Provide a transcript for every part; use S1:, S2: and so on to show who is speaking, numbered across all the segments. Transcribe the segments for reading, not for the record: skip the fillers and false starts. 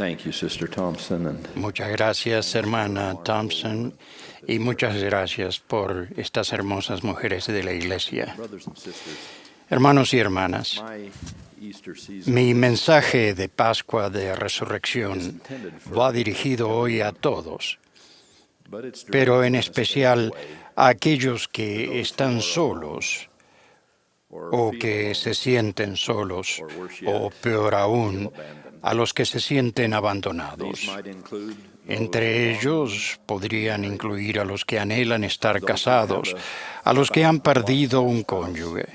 S1: Thank you, Sister Thompson.
S2: Muchas gracias, hermana Thompson, y muchas gracias por estas hermosas mujeres de la Iglesia. Hermanos y hermanas, mi mensaje de Pascua de Resurrección va dirigido hoy a todos, pero en especial a aquellos que están solos o que se sienten solos, o peor aún, a los que se sienten abandonados. Entre ellos podrían incluir a los que anhelan estar casados, a los que han perdido un cónyuge,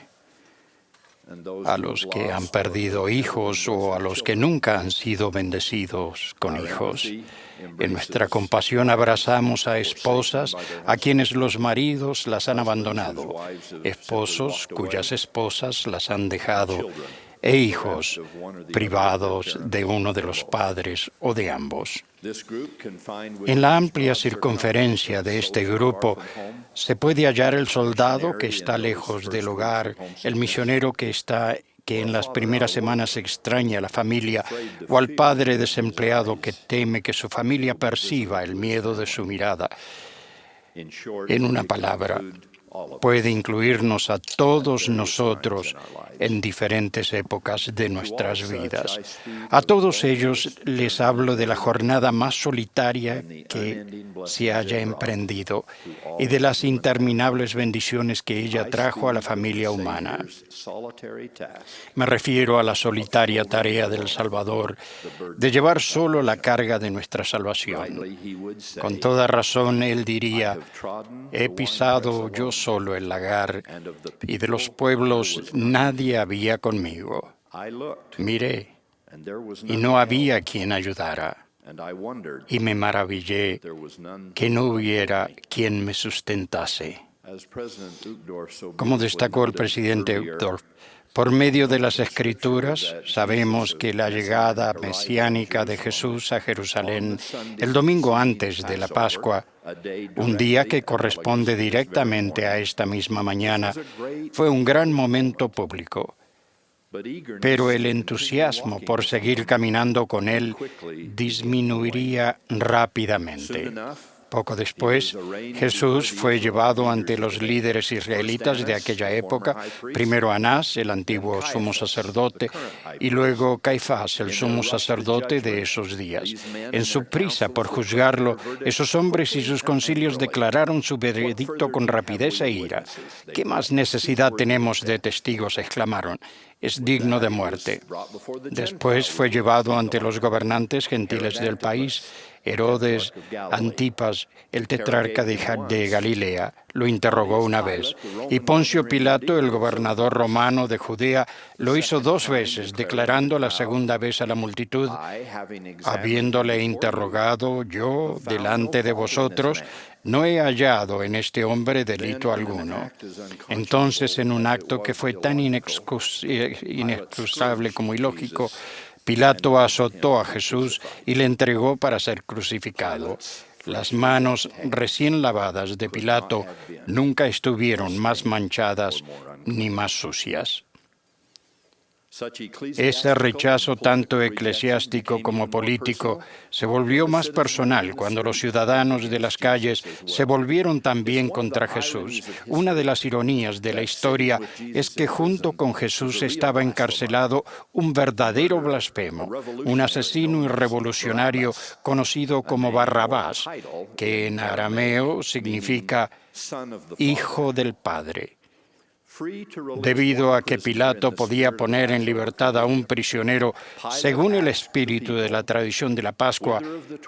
S2: a los que han perdido hijos o a los que nunca han sido bendecidos con hijos. En nuestra compasión abrazamos a esposas a quienes los maridos las han abandonado, esposos cuyas esposas las han dejado, e hijos privados de uno de los padres o de ambos. En la amplia circunferencia de este grupo se puede hallar el soldado que está lejos del hogar, el misionero que en las primeras semanas extraña a la familia, o al padre desempleado que teme que su familia perciba el miedo de su mirada. En una palabra, puede incluirnos a todos nosotros en diferentes épocas de nuestras vidas. A todos ellos les hablo de la jornada más solitaria que se haya emprendido y de las interminables bendiciones que ella trajo a la familia humana. Me refiero a la solitaria tarea del Salvador de llevar solo la carga de nuestra salvación. Con toda razón, él diría: he pisado yo solo el lagar, y de los pueblos nadie había conmigo. Miré, y no había quien ayudara, y me maravillé que no hubiera quien me sustentase. Como destacó el presidente Uchtdorf, por medio de las Escrituras, sabemos que la llegada mesiánica de Jesús a Jerusalén el domingo antes de la Pascua, un día que corresponde directamente a esta misma mañana, fue un gran momento público. Pero el entusiasmo por seguir caminando con Él disminuiría rápidamente. Poco después, Jesús fue llevado ante los líderes israelitas de aquella época, primero Anás, el antiguo sumo sacerdote, y luego Caifás, el sumo sacerdote de esos días. En su prisa por juzgarlo, esos hombres y sus concilios declararon su veredicto con rapidez e ira. ¿Qué más necesidad tenemos de testigos?, exclamaron. Es digno de muerte. Después fue llevado ante los gobernantes gentiles del país. Herodes Antipas, el tetrarca de Galilea, lo interrogó una vez, y Poncio Pilato, el gobernador romano de Judea, lo hizo 2 veces, declarando la segunda vez a la multitud: habiéndole interrogado yo delante de vosotros, no he hallado en este hombre delito alguno. Entonces, en un acto que fue tan inexcusable como ilógico, Pilato azotó a Jesús y le entregó para ser crucificado. Las manos recién lavadas de Pilato nunca estuvieron más manchadas ni más sucias. Ese rechazo, tanto eclesiástico como político, se volvió más personal cuando los ciudadanos de las calles se volvieron también contra Jesús. Una de las ironías de la historia es que junto con Jesús estaba encarcelado un verdadero blasfemo, un asesino y revolucionario conocido como Barrabás, que en arameo significa Hijo del Padre. Debido a que Pilato podía poner en libertad a un prisionero según el espíritu de la tradición de la Pascua,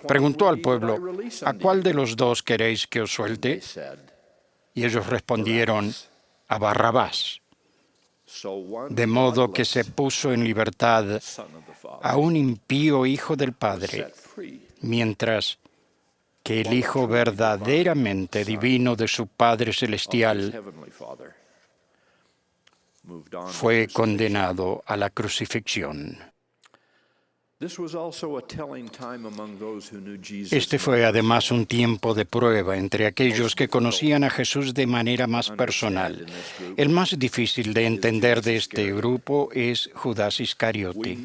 S2: preguntó al pueblo: ¿a cuál de los dos queréis que os suelte? Y ellos respondieron: a Barrabás. De modo que se puso en libertad a un impío hijo del Padre, mientras que el Hijo verdaderamente divino de su Padre Celestial fue condenado a la crucifixión. Este fue además un tiempo de prueba entre aquellos que conocían a Jesús de manera más personal. El más difícil de entender de este grupo es Judas Iscariote.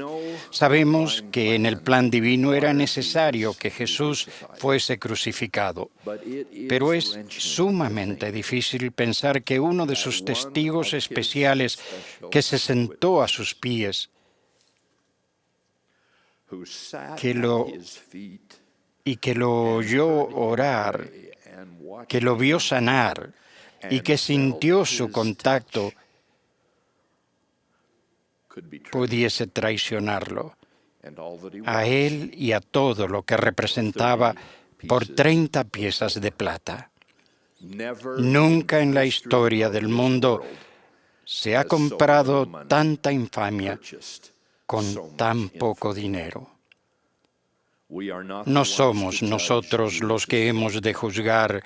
S2: Sabemos que en el plan divino era necesario que Jesús fuese crucificado, pero es sumamente difícil pensar que uno de sus testigos especiales que se sentó a sus pies, que lo oyó orar, que lo vio sanar y que sintió su contacto, pudiese traicionarlo a él y a todo lo que representaba por 30 piezas de plata. Nunca en la historia del mundo se ha comprado tanta infamia con tan poco dinero. No somos nosotros los que hemos de juzgar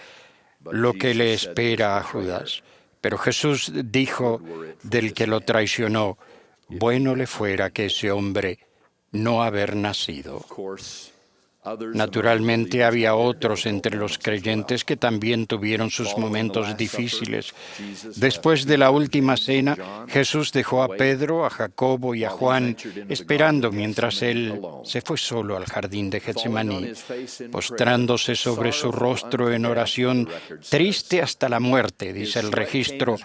S2: lo que le espera a Judas, pero Jesús dijo del que lo traicionó: bueno le fuera que ese hombre no haber nacido. Naturalmente había otros entre los creyentes que también tuvieron sus momentos difíciles. Después de la última cena, Jesús dejó a Pedro, a Jacobo y a Juan esperando mientras él se fue solo al jardín de Getsemaní, postrándose sobre su rostro en oración, triste hasta la muerte, dice el registro.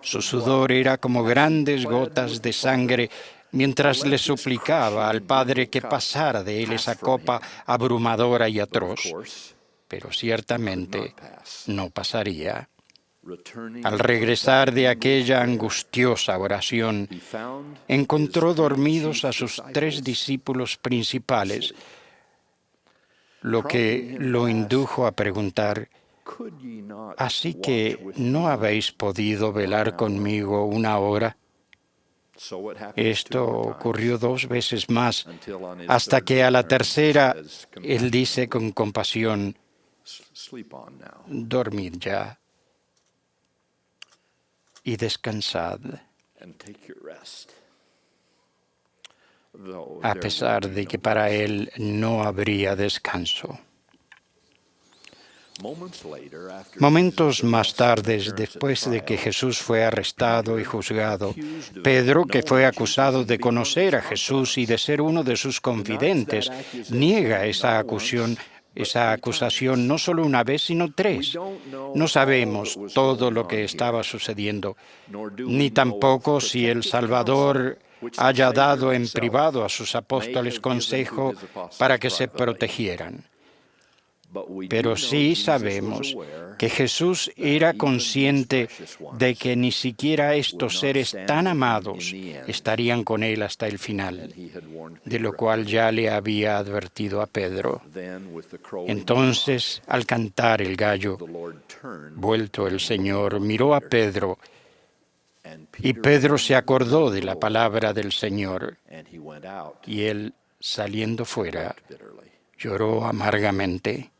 S2: Su sudor era como grandes gotas de sangre mientras le suplicaba al Padre que pasara de él esa copa abrumadora y atroz. Pero ciertamente no pasaría. Al regresar de aquella angustiosa oración, encontró dormidos a sus 3 discípulos principales, lo que lo indujo a preguntar: ¿así que no habéis podido velar conmigo 1 hora? Esto ocurrió 2 veces más, hasta que a la tercera él dice con compasión: dormid ya y descansad. A pesar de que para él no habría descanso. Momentos más tarde, después de que Jesús fue arrestado y juzgado, Pedro, que fue acusado de conocer a Jesús y de ser uno de sus confidentes, niega esa acusación no solo 1 vez, sino 3. No sabemos todo lo que estaba sucediendo, ni tampoco si el Salvador haya dado en privado a sus apóstoles consejo para que se protegieran. Pero sí sabemos que Jesús era consciente de que ni siquiera estos seres tan amados estarían con él hasta el final, de lo cual ya le había advertido a Pedro. Entonces, al cantar el gallo, vuelto el Señor, miró a Pedro, y Pedro se acordó de la palabra del Señor, y él, saliendo fuera, lloró amargamente.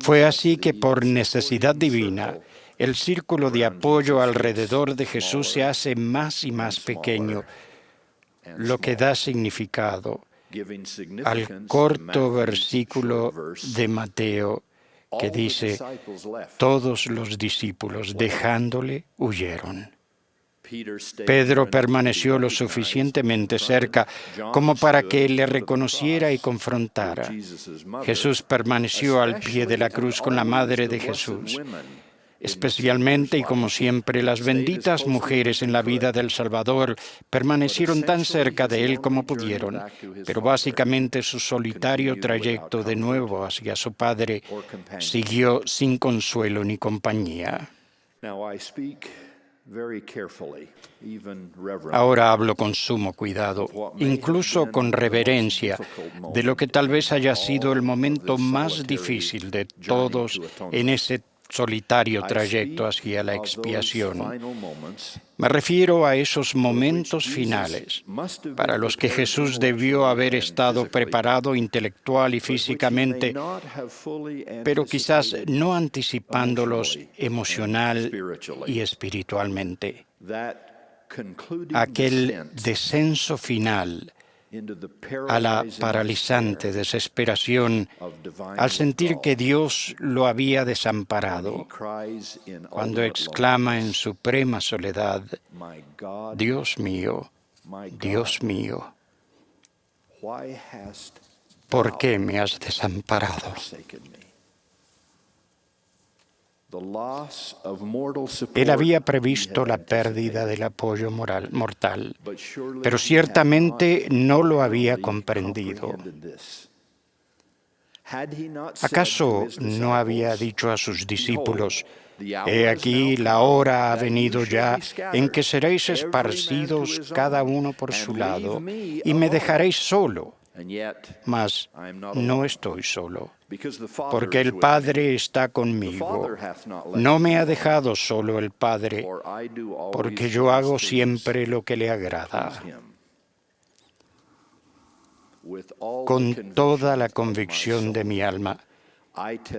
S2: Fue así que por necesidad divina, el círculo de apoyo alrededor de Jesús se hace más y más pequeño, lo que da significado al corto versículo de Mateo que dice: todos los discípulos, dejándole, huyeron. Pedro permaneció lo suficientemente cerca como para que le reconociera y confrontara. Jesús permaneció al pie de la cruz con la madre de Jesús. Especialmente y como siempre, las benditas mujeres en la vida del Salvador permanecieron tan cerca de él como pudieron, pero básicamente su solitario trayecto de nuevo hacia su Padre siguió sin consuelo ni compañía. Ahora hablo con sumo cuidado, incluso con reverencia, de lo que tal vez haya sido el momento más difícil de todos en ese solitario trayecto hacia la expiación. Me refiero a esos momentos finales para los que Jesús debió haber estado preparado intelectual y físicamente, pero quizás no anticipándolos emocional y espiritualmente. aquel descenso final a la paralizante desesperación al sentir que Dios lo había desamparado, cuando exclama en suprema soledad, Dios mío, ¿por qué me has desamparado? Él había previsto la pérdida del apoyo mortal, pero ciertamente no lo había comprendido. ¿Acaso no había dicho a sus discípulos, he aquí la hora ha venido ya en que seréis esparcidos cada uno por su lado y me dejaréis solo? Mas no estoy solo, porque el Padre está conmigo. No me ha dejado solo el Padre, porque yo hago siempre lo que le agrada. Con toda la convicción de mi alma,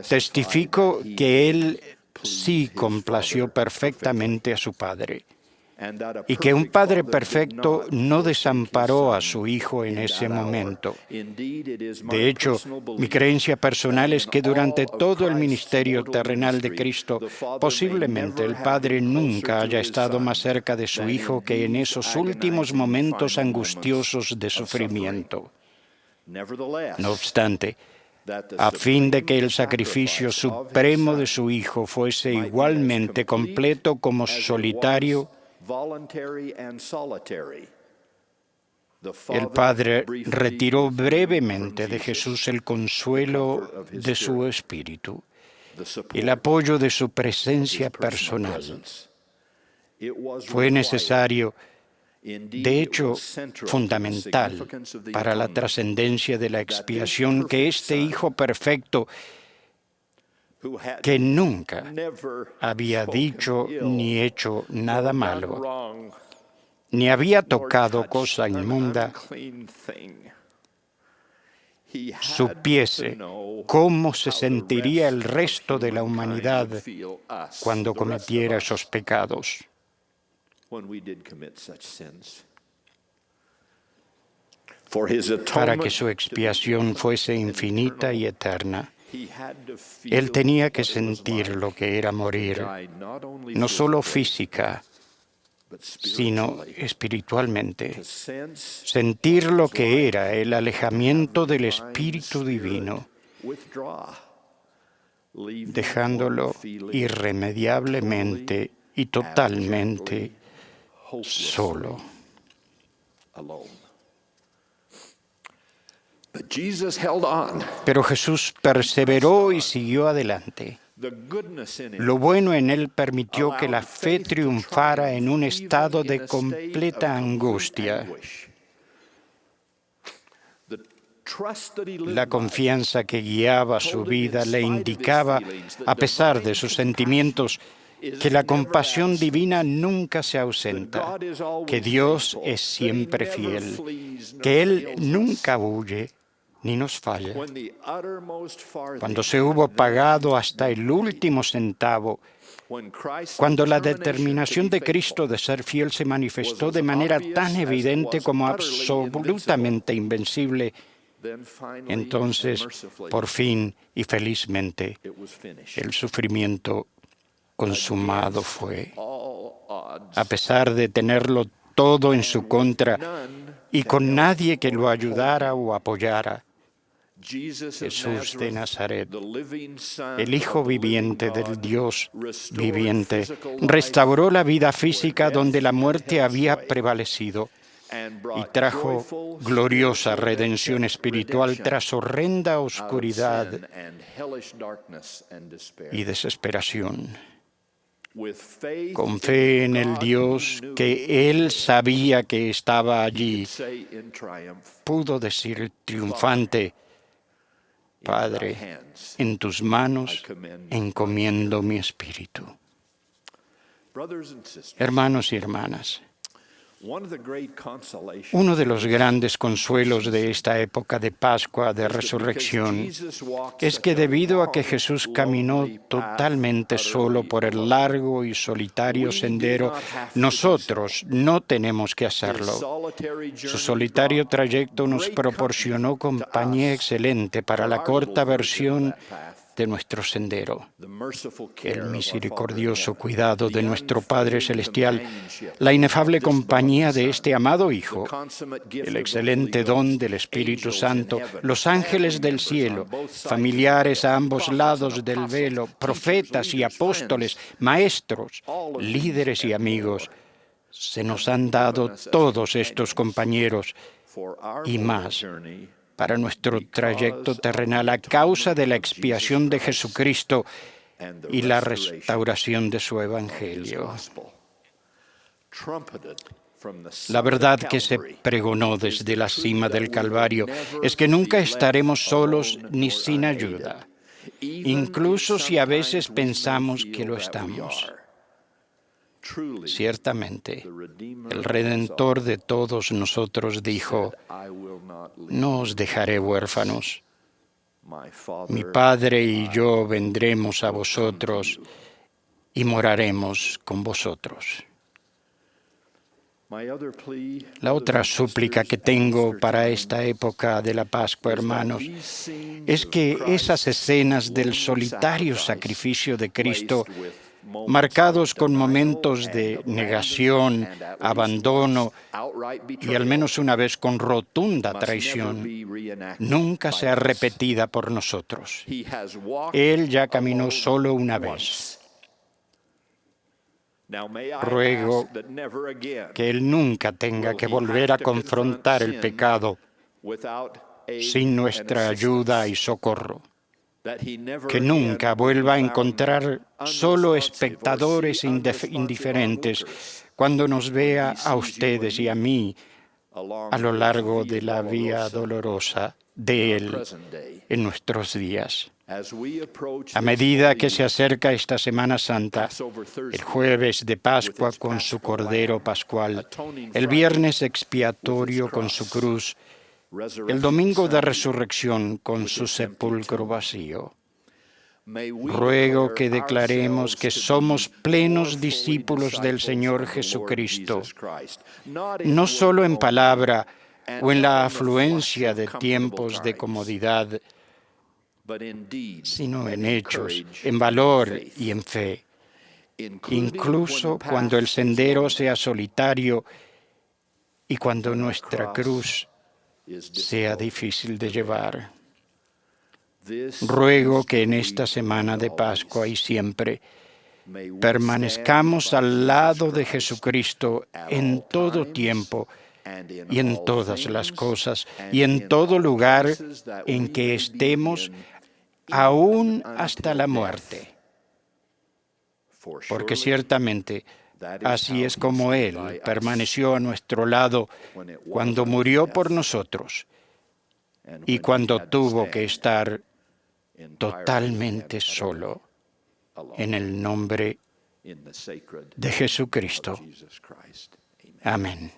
S2: testifico que Él sí complació perfectamente a su Padre, y que un Padre perfecto no desamparó a su Hijo en ese momento. De hecho, mi creencia personal es que durante todo el ministerio terrenal de Cristo, posiblemente el Padre nunca haya estado más cerca de su Hijo que en esos últimos momentos angustiosos de sufrimiento. No obstante, a fin de que el sacrificio supremo de su Hijo fuese igualmente completo como solitario, el Padre retiró brevemente de Jesús el consuelo de su espíritu, el apoyo de su presencia personal. Fue necesario, de hecho, fundamental para la trascendencia de la expiación, que este Hijo perfecto, que nunca había dicho ni hecho nada malo, ni había tocado cosa inmunda, supiese cómo se sentiría el resto de la humanidad cuando cometiera esos pecados. Para que su expiación fuese infinita y eterna, Él tenía que sentir lo que era morir, no solo física, sino espiritualmente. Sentir lo que era el alejamiento del Espíritu Divino, dejándolo irremediablemente y totalmente solo. Pero Jesús perseveró y siguió adelante. Lo bueno en él permitió que la fe triunfara en un estado de completa angustia. La confianza que guiaba su vida le indicaba, a pesar de sus sentimientos, que la compasión divina nunca se ausenta, que Dios es siempre fiel, que Él nunca huye ni nos falla. Cuando se hubo pagado hasta el último centavo, cuando la determinación de Cristo de ser fiel se manifestó de manera tan evidente como absolutamente invencible, entonces, por fin y felizmente, el sufrimiento consumado fue. A pesar de tenerlo todo en su contra y con nadie que lo ayudara o apoyara, Jesús de Nazaret, el Hijo viviente del Dios viviente, restauró la vida física donde la muerte había prevalecido y trajo gloriosa redención espiritual tras horrenda oscuridad y desesperación. Con fe en el Dios que Él sabía que estaba allí, pudo decir triunfante, Padre, en tus manos encomiendo mi espíritu. Hermanos y hermanas, Uno de los grandes consuelos de esta época de Pascua, de Resurrección, es que debido a que Jesús caminó totalmente solo por el largo y solitario sendero, nosotros no tenemos que hacerlo. Su solitario trayecto nos proporcionó compañía excelente para la corta versión de nuestro sendero. El misericordioso cuidado de nuestro Padre Celestial, la inefable compañía de este amado Hijo, el excelente don del Espíritu Santo, los ángeles del cielo, familiares a ambos lados del velo, profetas y apóstoles, maestros, líderes y amigos, se nos han dado todos estos compañeros y más para nuestro trayecto terrenal a causa de la expiación de Jesucristo y la restauración de su Evangelio. La verdad que se pregonó desde la cima del Calvario es que nunca estaremos solos ni sin ayuda, incluso si a veces pensamos que lo estamos. Ciertamente, el Redentor de todos nosotros dijo: «No os dejaré huérfanos. Mi Padre y yo vendremos a vosotros y moraremos con vosotros». La otra súplica que tengo para esta época de la Pascua, hermanos, es que esas escenas del solitario sacrificio de Cristo, marcados con momentos de negación, abandono y al menos una vez con rotunda traición, nunca sea repetida por nosotros. Él ya caminó solo una vez. Ruego que Él nunca tenga que volver a confrontar el pecado sin nuestra ayuda y socorro. Que nunca vuelva a encontrar solo espectadores indiferentes cuando nos vea a ustedes y a mí a lo largo de la vía dolorosa de Él en nuestros días. A medida que se acerca esta Semana Santa, el jueves de Pascua con su Cordero Pascual, el viernes expiatorio con su cruz, el domingo de Resurrección con su sepulcro vacío. Ruego que declaremos que somos plenos discípulos del Señor Jesucristo, no solo en palabra o en la afluencia de tiempos de comodidad, sino en hechos, en valor y en fe, incluso cuando el sendero sea solitario y cuando nuestra cruz sea difícil de llevar. Ruego que en esta semana de Pascua y siempre permanezcamos al lado de Jesucristo en todo tiempo y en todas las cosas y en todo lugar en que estemos, aún hasta la muerte. Porque ciertamente así es como Él permaneció a nuestro lado cuando murió por nosotros y cuando tuvo que estar totalmente solo, en el nombre de Jesucristo. Amén.